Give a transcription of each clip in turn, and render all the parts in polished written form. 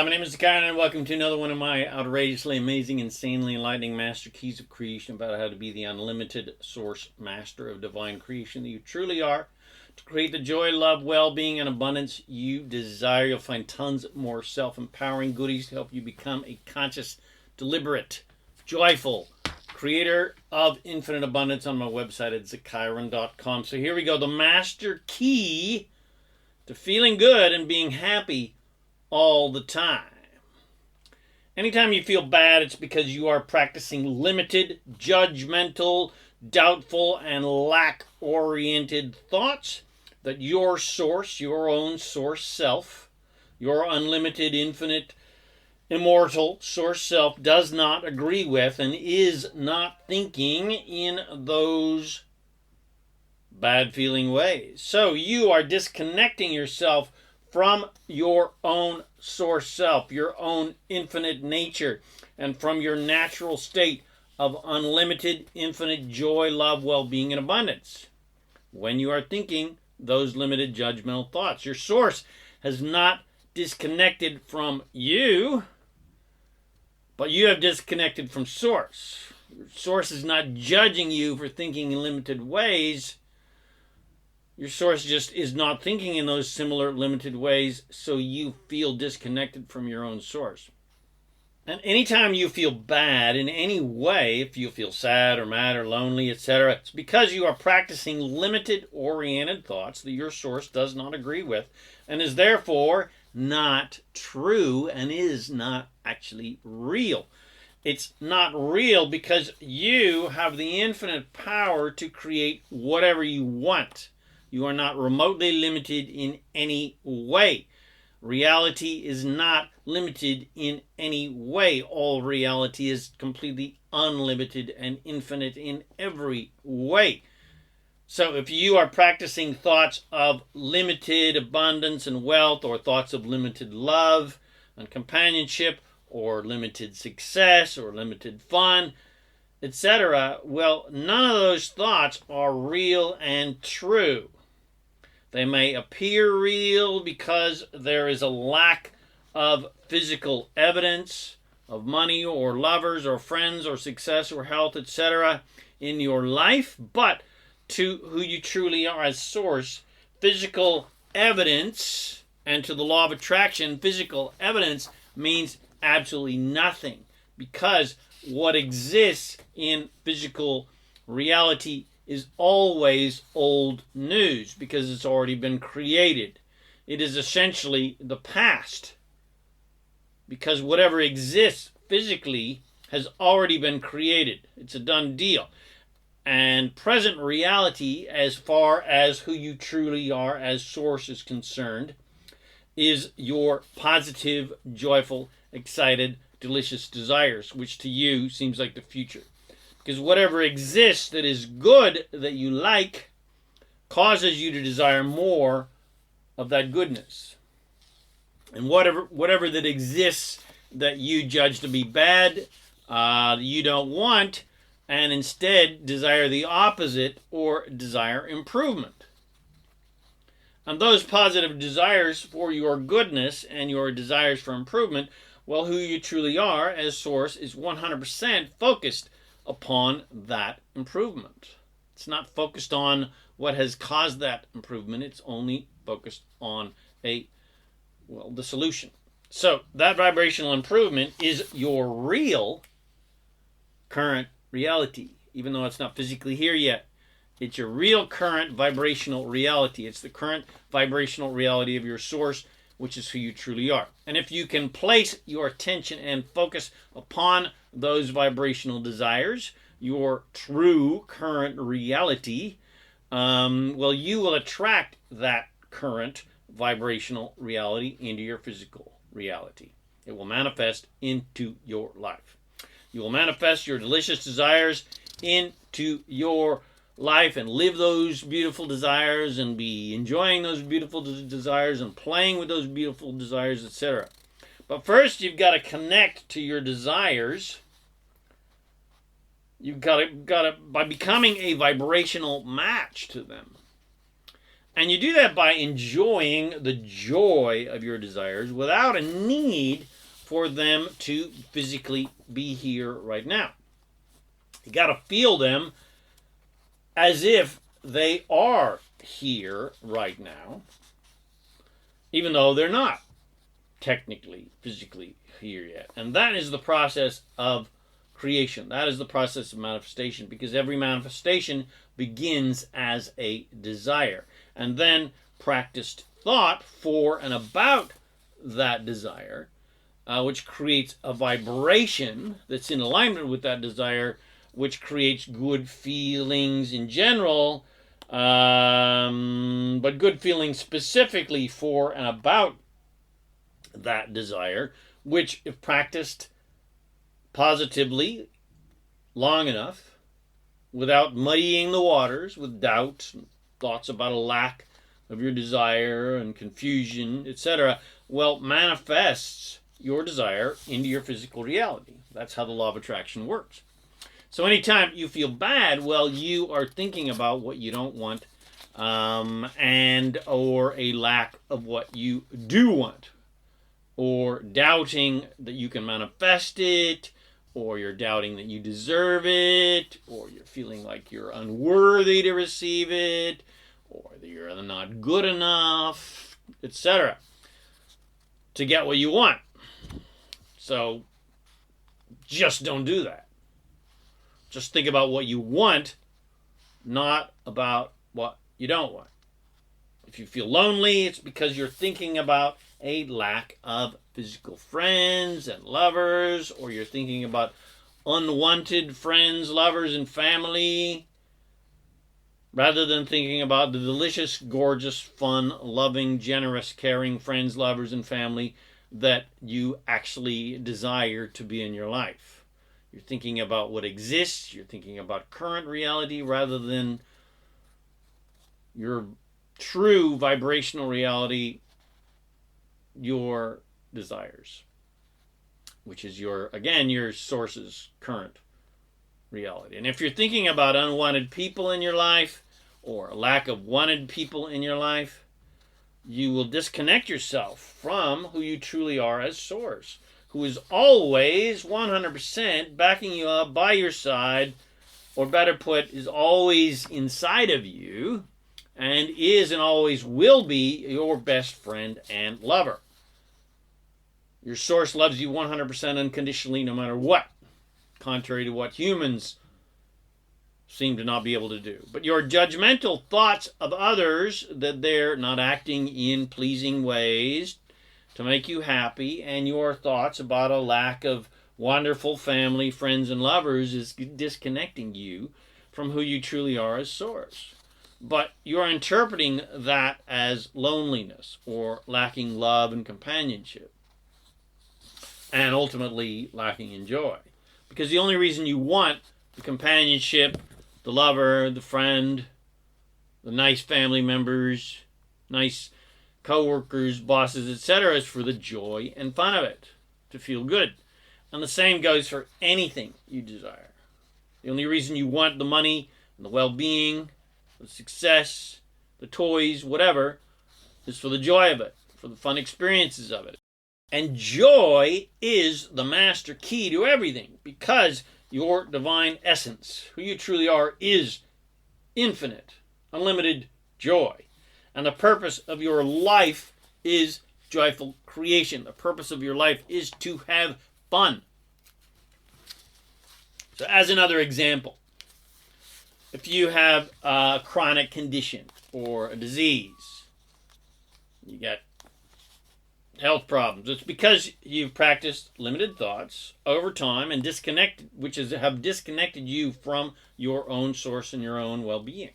My name is ZaKaiRan, and welcome to another one of my outrageously amazing, insanely enlightening master keys of creation about how to be the unlimited source master of divine creation that you truly are, to create the joy, love, well-being, and abundance you desire. You'll find tons more self-empowering goodies to help you become a conscious, deliberate, joyful creator of infinite abundance on my website at ZaKaiRan.com. So here we go. The master key to feeling good and being happy all the time. Anytime you feel bad, it's because you are practicing limited, judgmental, doubtful, and lack-oriented thoughts that your source, your own source self, your unlimited, infinite, immortal source self does not agree with and is not thinking in those bad feeling ways. So you are disconnecting yourself from your own source self, your own infinite nature, and from your natural state of unlimited, infinite joy, love, well-being, and abundance. When you are thinking those limited judgmental thoughts, your source has not disconnected from you, but you have disconnected from source. Your source is not judging you for thinking in limited ways. Your source just is not thinking in those similar limited ways, so you feel disconnected from your own source. And anytime you feel bad in any way, if you feel sad or mad or lonely, etc., it's because you are practicing limited-oriented thoughts that your source does not agree with and is therefore not true and is not actually real. It's not real because you have the infinite power to create whatever you want. You are not remotely limited in any way. Reality is not limited in any way. All reality is completely unlimited and infinite in every way. So if you are practicing thoughts of limited abundance and wealth, or thoughts of limited love and companionship, or limited success, or limited fun, etc., well, none of those thoughts are real and true. They may appear real because there is a lack of physical evidence of money or lovers or friends or success or health, etc. in your life, but to who you truly are as source, physical evidence, and to the law of attraction, physical evidence means absolutely nothing, because what exists in physical reality is always old news because it's already been created. It is essentially the past, because whatever exists physically has already been created. It's a done deal. And present reality, as far as who you truly are as source is concerned, is your positive, joyful, excited, delicious desires, which to you seems like the future. Because whatever exists that is good, that you like, causes you to desire more of that goodness. And whatever that exists that you judge to be bad, you don't want, and instead desire the opposite or desire improvement. And those positive desires for your goodness and your desires for improvement, well, who you truly are as source is 100% focused upon that improvement. It's not focused on what has caused that improvement. It's only focused on the solution. So that vibrational improvement is your real current reality, even though it's not physically here yet. It's your real current vibrational reality. It's the current vibrational reality of your source, which is who you truly are. And if you can place your attention and focus upon those vibrational desires, your true current reality, well, you will attract that current vibrational reality into your physical reality. It will manifest into your life. You will manifest your delicious desires into your life and live those beautiful desires and be enjoying those beautiful desires and playing with those beautiful desires, etc. But first, you've got to connect to your desires. You've got to by becoming a vibrational match to them. And you do that by enjoying the joy of your desires without a need for them to physically be here right now. You got to feel them as if they are here right now, even though they're not technically, physically here yet. And that is the process of creation. That is the process of manifestation, because every manifestation begins as a desire. And then practiced thought for and about that desire, which creates a vibration that's in alignment with that desire, which creates good feelings in general, but good feelings specifically for and about that desire, which, if practiced positively long enough, without muddying the waters with doubt and thoughts about a lack of your desire and confusion, etc., well, manifests your desire into your physical reality. That's how the law of attraction works. So anytime you feel bad, well, you are thinking about what you don't want, and or a lack of what you do want, or doubting that you can manifest it, or you're doubting that you deserve it, or you're feeling like you're unworthy to receive it, or that you're not good enough, etc., to get what you want. So just don't do that. Just think about what you want, not about what you don't want. If you feel lonely, it's because you're thinking about a lack of physical friends and lovers, or you're thinking about unwanted friends, lovers, and family, rather than thinking about the delicious, gorgeous, fun, loving, generous, caring friends, lovers, and family that you actually desire to be in your life. You're thinking about what exists. You're thinking about current reality rather than your true vibrational reality, your desires, which is your source's current reality. And if you're thinking about unwanted people in your life or a lack of wanted people in your life, you will disconnect yourself from who you truly are as source, who is always 100% backing you up, by your side, or better put, is always inside of you, and is and always will be your best friend and lover. Your source loves you 100% unconditionally no matter what, contrary to what humans seem to not be able to do. But your judgmental thoughts of others, that they're not acting in pleasing ways to make you happy, and your thoughts about a lack of wonderful family, friends, and lovers is disconnecting you from who you truly are as source. But you're interpreting that as loneliness or lacking love and companionship, and ultimately lacking in joy. Because the only reason you want the companionship, the lover, the friend, the nice family members, nice co-workers, bosses, etc., is for the joy and fun of it, to feel good. And the same goes for anything you desire. The only reason you want the money and the well-being, the success, the toys, whatever, is for the joy of it, for the fun experiences of it. And joy is the master key to everything, because your divine essence, who you truly are, is infinite, unlimited joy. And the purpose of your life is joyful creation. The purpose of your life is to have fun. So as another example, if you have a chronic condition or a disease, you get health problems, it's because you've practiced limited thoughts over time and have disconnected you from your own source and your own well-being.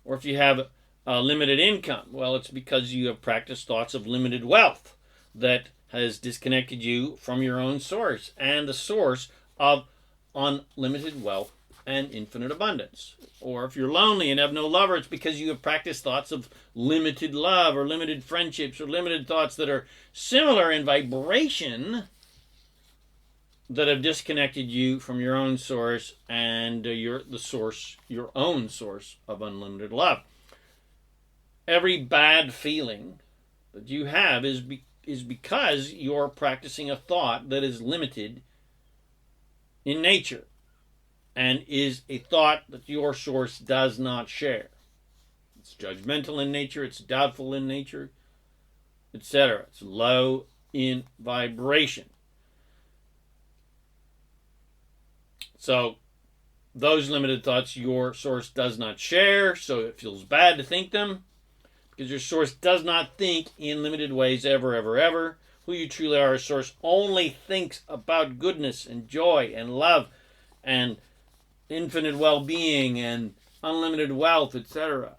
Or if you have a limited income, well, it's because you have practiced thoughts of limited wealth that has disconnected you from your own source and the source of unlimited wealth and infinite abundance. Or if you're lonely and have no lover, it's because you have practiced thoughts of limited love or limited friendships or limited thoughts that are similar in vibration that have disconnected you from your own source and your own source of unlimited love. Every bad feeling that you have is is because you're practicing a thought that is limited in nature and is a thought that your source does not share. It's judgmental in nature, it's doubtful in nature, etc. It's low in vibration. So those limited thoughts your source does not share, so it feels bad to think them, because your source does not think in limited ways ever, ever, ever. Who you truly are, a source only thinks about goodness and joy and love and infinite well-being and unlimited wealth, etc.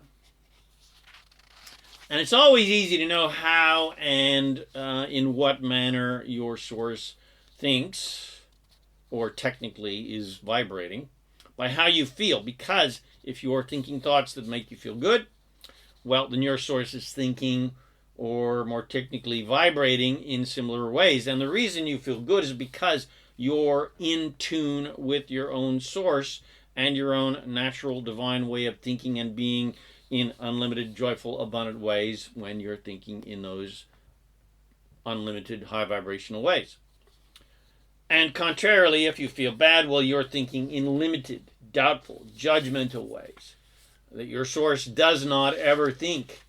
And it's always easy to know how and in what manner your source thinks, or technically is vibrating, by how you feel. Because if you're thinking thoughts that make you feel good, well, then your source is thinking, or more technically vibrating, in similar ways. And the reason you feel good is because you're in tune with your own source and your own natural divine way of thinking and being in unlimited, joyful, abundant ways when you're thinking in those unlimited, high vibrational ways. And contrarily, if you feel bad, well, you're thinking in limited, doubtful, judgmental ways that your source does not ever think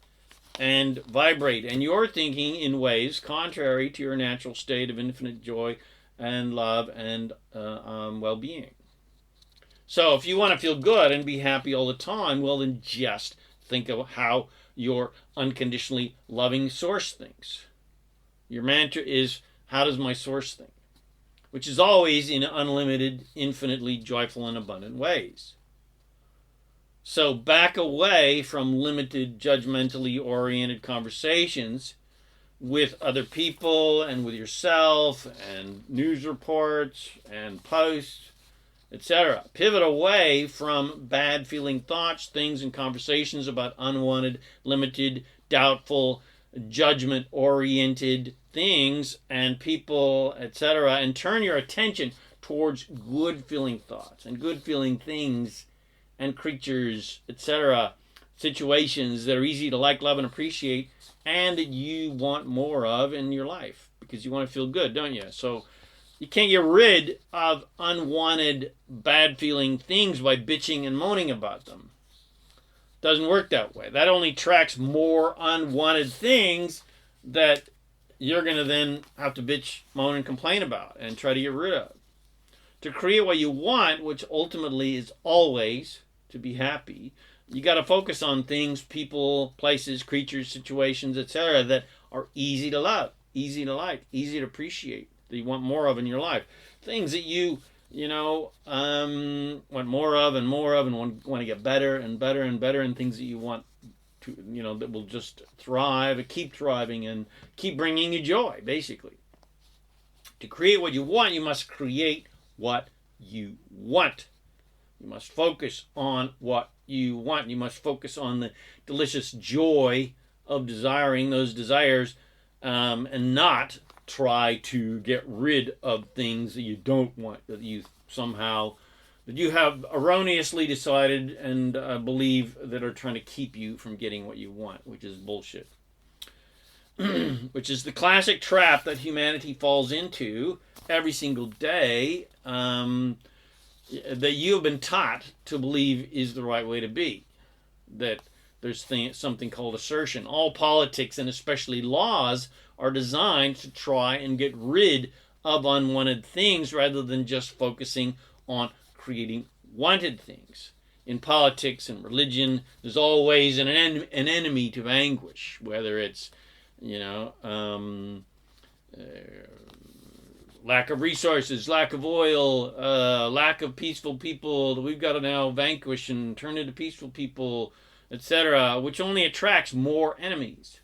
and vibrate. And you're thinking in ways contrary to your natural state of infinite joy and love and well-being. So if you want to feel good and be happy all the time, well, then just think of how your unconditionally loving source thinks. Your mantra is, how does my source think? Which is always in unlimited, infinitely joyful and abundant ways. So back away from limited, judgmentally oriented conversations with other people and with yourself and news reports and posts, etc. Pivot away from bad feeling thoughts, things, and conversations about unwanted, limited, doubtful, judgment-oriented things and people, etc., and turn your attention towards good feeling thoughts and good feeling things and creatures, etc., situations that are easy to like, love, and appreciate, and that you want more of in your life, because you want to feel good, don't you? So you can't get rid of unwanted, bad feeling things by bitching and moaning about them. Doesn't work that way. That only attracts more unwanted things that you're going to then have to bitch, moan, and complain about and try to get rid of. To create what you want, which ultimately is always to be happy, you got to focus on things, people, places, creatures, situations, etc. that are easy to love, easy to like, easy to appreciate, that you want more of in your life. Things that you want more of and want to get better and better and better, and things that you want to, that will just thrive and keep thriving and keep bringing you joy, basically. To create what you want, you must create what you want. You must focus on what you want. You must focus on the delicious joy of desiring those desires, and not try to get rid of things that you don't want, that you have erroneously decided and believe that are trying to keep you from getting what you want, which is bullshit. Which is the classic trap that humanity falls into every single day, that you have been taught to believe is the right way to be. That there's something called assertion. All politics, and especially laws, are designed to try and get rid of unwanted things rather than just focusing on creating wanted things. In politics and religion, there's always an enemy to vanquish, whether it's lack of resources, lack of oil, lack of peaceful people that we've got to now vanquish and turn into peaceful people, etc., which only attracts more enemies.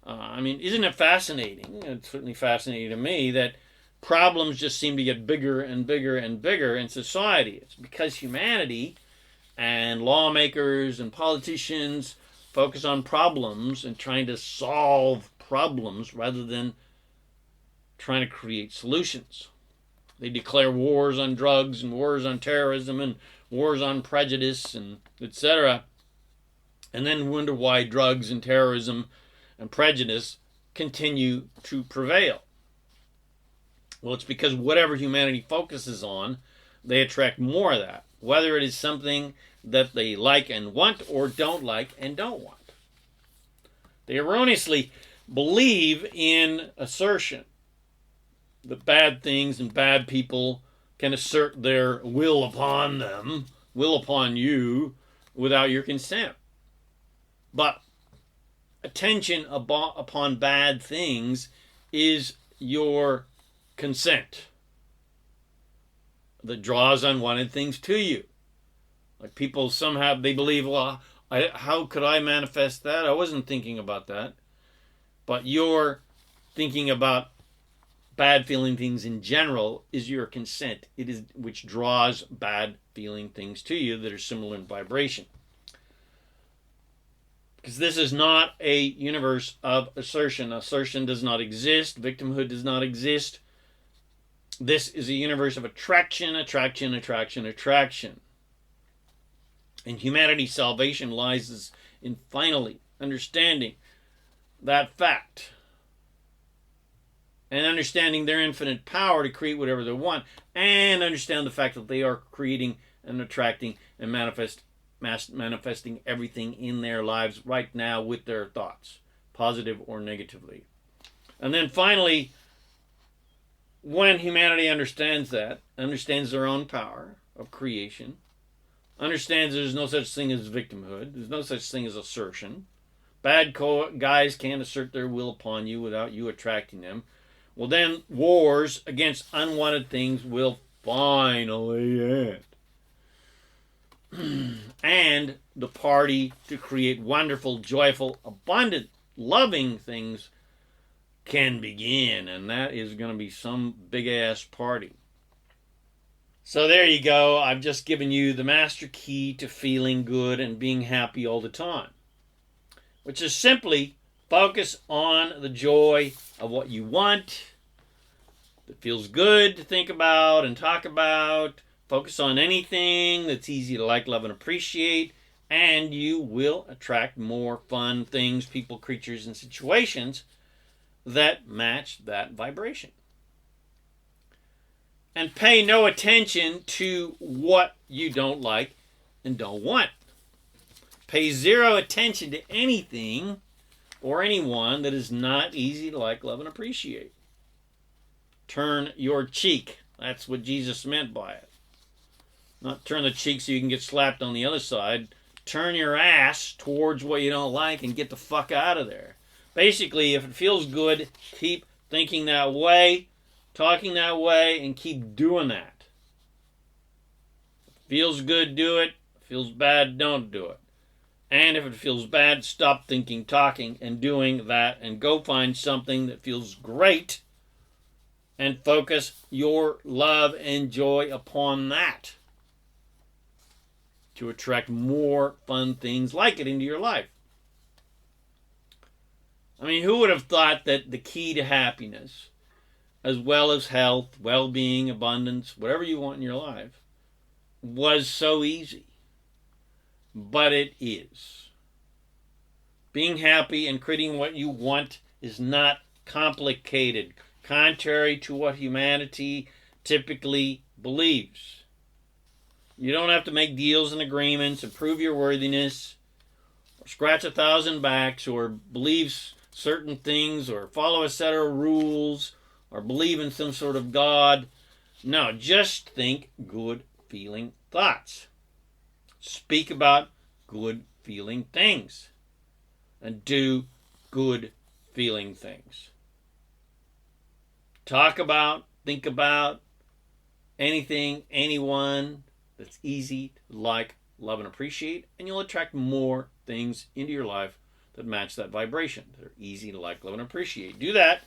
Isn't it fascinating? It's certainly fascinating to me that problems just seem to get bigger and bigger and bigger in society. It's because humanity and lawmakers and politicians focus on problems and trying to solve problems rather than trying to create solutions. They declare wars on drugs and wars on terrorism and wars on prejudice and etc. And then wonder why drugs and terrorism and prejudice continue to prevail? Well, it's because whatever humanity focuses on, they attract more of that, whether it is something that they like and want or don't like and don't want. They erroneously believe in assertion that bad things and bad people can assert their will upon them, will upon you, without your consent. But attention upon bad things is your consent that draws unwanted things to you. Like people somehow, they believe, well, how could I manifest that? I wasn't thinking about that. But you're thinking about bad feeling things in general is your consent. It is which draws bad feeling things to you that are similar in vibration. Because this is not a universe of assertion. Assertion does not exist. Victimhood does not exist. This is a universe of attraction, attraction, attraction, attraction. And humanity's salvation lies in finally understanding that fact. And understanding their infinite power to create whatever they want. And understand the fact that they are creating and attracting and manifesting everything in their lives right now with their thoughts, positive or negatively. And then finally, when humanity understands that, understands their own power of creation, understands there's no such thing as victimhood, there's no such thing as assertion, bad guys can't assert their will upon you without you attracting them, well then wars against unwanted things will finally end. And the party to create wonderful, joyful, abundant, loving things can begin. And that is going to be some big-ass party. So there you go. I've just given you the master key to feeling good and being happy all the time. Which is simply focus on the joy of what you want. That feels good to think about and talk about. Focus on anything that's easy to like, love, and appreciate, and you will attract more fun things, people, creatures, and situations that match that vibration. And pay no attention to what you don't like and don't want. Pay zero attention to anything or anyone that is not easy to like, love, and appreciate. Turn your cheek. That's what Jesus meant by it. Not turn the cheek so you can get slapped on the other side. Turn your ass towards what you don't like and get the fuck out of there. Basically, if it feels good, keep thinking that way, talking that way, and keep doing that. If it feels good, do it. If it feels bad, don't do it. And if it feels bad, stop thinking, talking, and doing that, and go find something that feels great and focus your love and joy upon that, to attract more fun things like it into your life. I mean, who would have thought that the key to happiness, as well as health, well-being, abundance, whatever you want in your life, was so easy? But it is. Being happy and creating what you want is not complicated, contrary to what humanity typically believes. You don't have to make deals and agreements and prove your worthiness, or scratch 1,000 backs, or believe certain things, or follow a set of rules, or believe in some sort of God. No, just think good feeling thoughts. Speak about good feeling things. And do good feeling things. Talk about, think about anything, anyone that's easy to like, love, and appreciate, and you'll attract more things into your life that match that vibration, that are easy to like, love, and appreciate. Do that,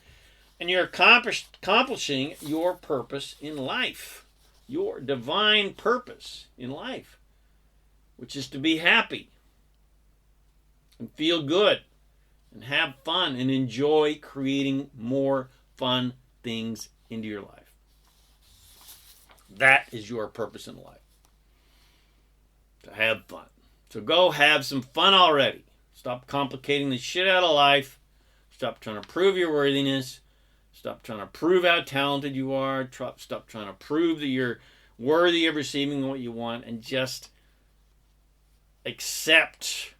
and you're accomplishing your purpose in life, your divine purpose in life, which is to be happy and feel good and have fun and enjoy creating more fun things into your life. That is your purpose in life. To have fun. So go have some fun already. Stop complicating the shit out of life. Stop trying to prove your worthiness. Stop trying to prove how talented you are. Stop trying to prove that you're worthy of receiving what you want, and just accept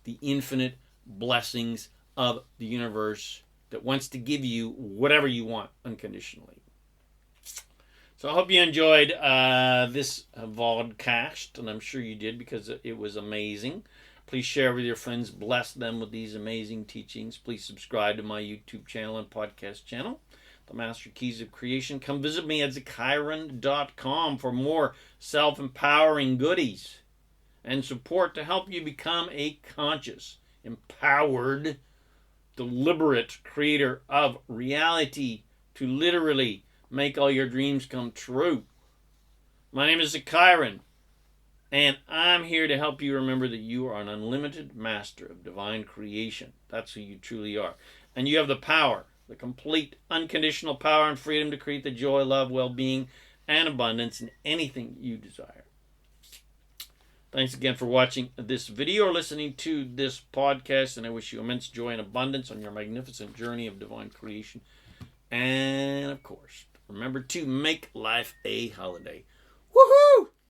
the infinite blessings of the universe that wants to give you whatever you want unconditionally. So I hope you enjoyed this vodcast, and I'm sure you did because it was amazing. Please share with your friends. Bless them with these amazing teachings. Please subscribe to my YouTube channel and podcast channel, The Master Keys of Creation. Come visit me at ZaKaiRan.com for more self-empowering goodies and support to help you become a conscious, empowered, deliberate creator of reality to literally make all your dreams come true. My name is ZaKaiRan, and I'm here to help you remember that you are an unlimited master of divine creation. That's who you truly are. And you have the power, the complete, unconditional power and freedom to create the joy, love, well-being, and abundance in anything you desire. Thanks again for watching this video or listening to this podcast, and I wish you immense joy and abundance on your magnificent journey of divine creation. And, of course, remember to make life a holiday. Woohoo!